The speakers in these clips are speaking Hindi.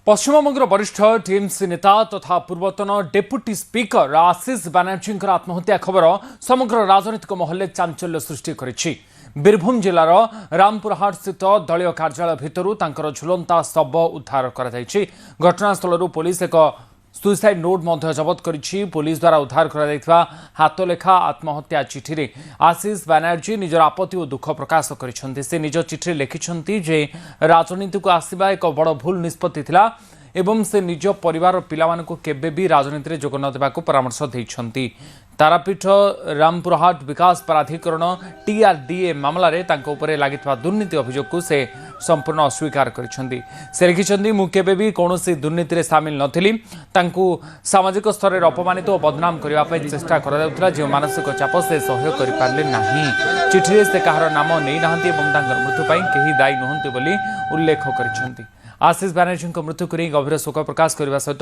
पश्चिमबंगर वरिष्ठ टीएमसी नेता तथा पूर्वतन डेप्यूटी स्पीकर आशीष बनर्जी आत्महत्या खबर समग्र राजनीतिक महल चांचल्य सृष्टि करिछि। बीरभूम जिलार रामपुरहाट स्थित दलीय कार्यालय भितरु तांकर झुलंता शव उद्धार करा जायछि। घटनास्थल पुलिस एक सुइसाइड नोट मध्य जबत करिछि। पुलिस द्वारा उद्धार करा जायथिबा हाथलेखा आत्महत्या चिठी रे आशीष बनर्जी निजर आपत्ति और दुख प्रकाश करिसंति। से निज चिठी लिखिसंति जे राजनीति को आसीबा एक बड़ भूल निष्पत्ति थिला एवं से निज परिवार और पिलामान को केबे भी राजनीति में जोग न देबाकू परामर्श दैछंती। तारापीठ रामपुरहाट विकास प्राधिकरण टीआरडीए मामला रे तांको उपरे लागितवा दुर्नीति अभियोग को से संपूर्ण अस्वीकार करिसंती। से लिखिसंती मु केबे भी कोनोसी दुर्नीति रे शामिल नथिली। तांको सामाजिक स्तर रे अपमानित और बदनाम करबा पय चेष्टा करा जाउतला जे मानसिक चाप से सहयोग करि पारले नाही। चिठी रे से कहार नाम नै नाहंती एवं तांकर मृत्यु पय केही दायी नहंती बोली उल्लेख करिसंती। आशीष बनर्जी मृत्यु को गभीर शोक प्रकाश करने सहित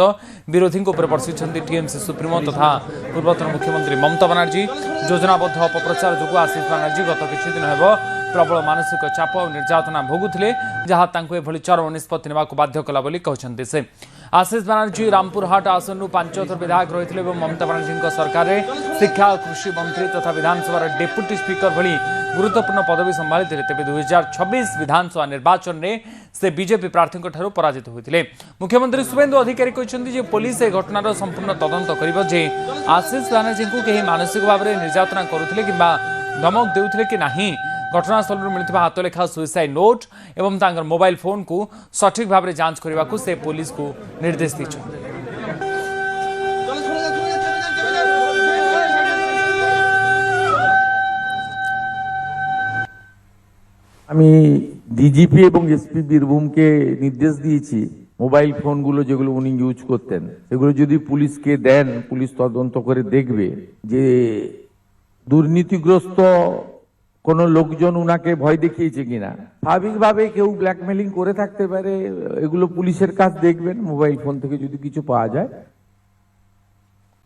विरोधी बर्षिंट टीएमसी सुप्रीमो तथा पूर्वतन मुख्यमंत्री ममता बनर्जी। योजनाबद्ध अपप्रचार जो आशीष बनर्जी गत किछि दिन हेब प्रबल मानसिक चाप और निर्यातना भोगुले जहाँ एभली चरम निष्पत्ति नेबाकू बाध्य कला बोली कहते से। आशीष बनर्जी रामपुरहाट आसन 5 थर विधायक रही ममता बनर्जी सरकार में शिक्षा और कृषि मंत्री तथा विधानसभा डेप्यूटी स्पीकर भली गुरुत्वपूर्ण पदवी संभाली तेज 2026 विधानसभा निर्वाचन में से बीजेपी प्रार्थी पराजित होते। मुख्यमंत्री शुभेन्दु अधिकारी कहते पुलिस ए घटनार संपूर्ण तदंत कर आशीष बनर्जी को कहीं मानसिक भाव में निर्यातना करुले कि धमक देउथिले कि नहीं। घटनास्थल मिलता हाथलेखा सुइसाइड नोट एवं तांकर मोबाइल फोन को सठिक भाव में जांच करने को से पुलिस को निर्देश दी। আমি ডিজিপি এবং এসপি বীরভূমকে নির্দেশ দিয়েছি মোবাইল ফোনগুলো যেগুলো উনি ইউজ করতেন এগুলো যদি পুলিশকে দেন পুলিশ তদন্ত করে দেখবে যে দুর্নীতিগ্রস্ত কোন লোকজন উনাকে ভয় দেখিয়েছে কিনা। স্বাভাবিকভাবে কেউ ব্ল্যাকমেলিং করে থাকতে পারে, এগুলো পুলিশের কাজ দেখবেন। মোবাইল ফোন থেকে যদি কিছু পাওয়া যায়